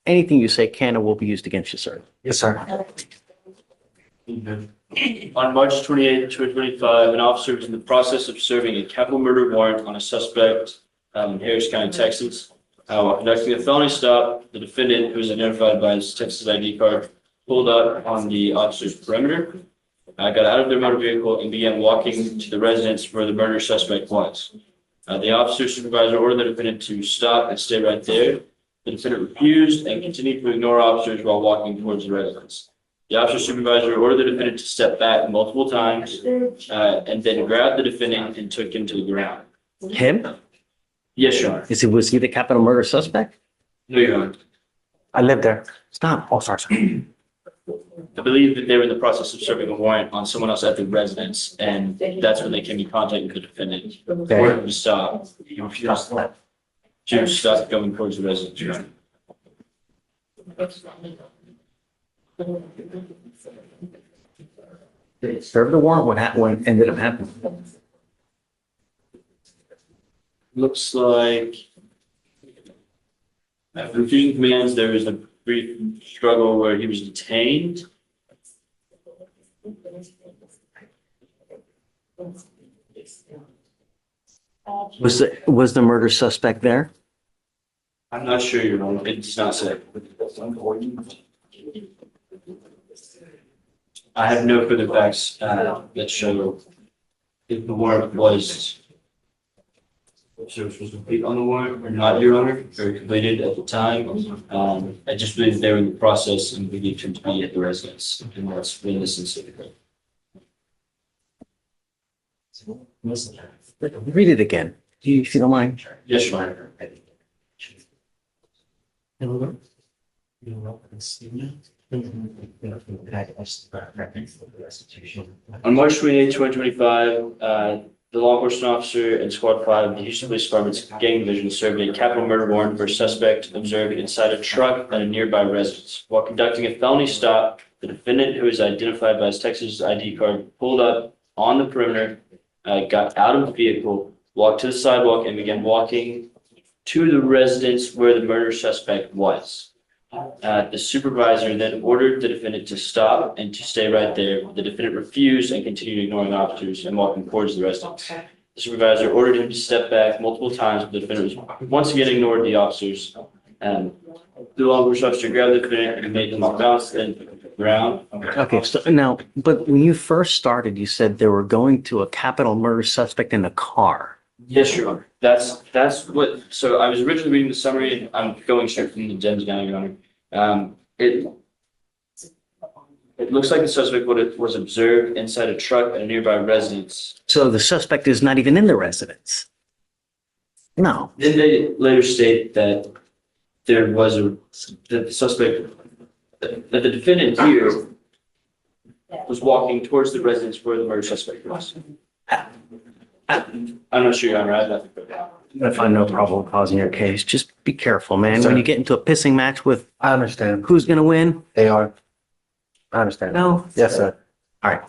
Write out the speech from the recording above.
anything you say can or will be used against you, sir. Yes, sir. On March 28, 2025, an officer was in the process of serving a capital murder warrant on a suspect in Harris County, Texas. While conducting a felony stop, the defendant, who was identified by his Texas ID card, pulled up on the officer's perimeter, got out of their motor vehicle, and began walking to the residence where the murder suspect was. The officer's supervisor ordered the defendant to stop and stay right there. The defendant refused and continued to ignore officers while walking towards the residence. The officer supervisor ordered the defendant to step back multiple times and then grabbed the defendant and took him to the ground. Him? Yes, Your Honor. Was he the capital murder suspect? No, Your Honor. I live there. Stop. Oh, sorry, sir. I believe that they were in the process of serving a warrant on someone else at the residence, and that's when they came in contact with the defendant. Ordered him to stop. He refused to stop going towards the residence, Your Honor. Did he serve the warrant? What ended up happening? Looks like after refusing commands, there was a brief struggle where he was detained. Was the murder suspect there? I'm not sure, Your Honor. It does not say. I have no further facts that show if the warrant was complete on the warrant or not, Your Honor, or completed at the time. I just believe they were in the process and believed him to be at the residence, and that's when this incident occurred. Read it again, if you don't mind. Yes, Your Honor. On March 28, 2025, the law enforcement officer and Squad 5 of the Houston Police Department's gang division served a capital murder warrant for a suspect observed inside a truck at a nearby residence. While conducting a felony stop, the defendant, who is identified by his Texas ID card, pulled up on the perimeter, got out of the vehicle, walked to the sidewalk, and began walking to the residence where the murder suspect was. The supervisor then ordered the defendant to stop and to stay right there. The defendant refused and continued ignoring officers and walking towards the residence. The supervisor ordered him to step back multiple times, but the defendant was once again ignored the officers. The law enforcement officer grabbed the defendant and made him off balance and the ground. Okay, so now, but when you first started, you said they were going to a capital murder suspect in a car. Yes, Your Honor. That's what. So I was originally reading the summary. I'm going straight from the gems now, Your Honor. It looks like the suspect was observed inside a truck at a nearby residence. So the suspect is not even in the residence. No. Then they later state that there was that the suspect, that the defendant here was walking towards the residence where the murder suspect was. I'm not sure, Your Honor. I have nothing further. I find no problem causing your case. Just be careful, man. When you get into a pissing match with I understand. who's going to win. They are. I understand. No. Yes, sir. All right.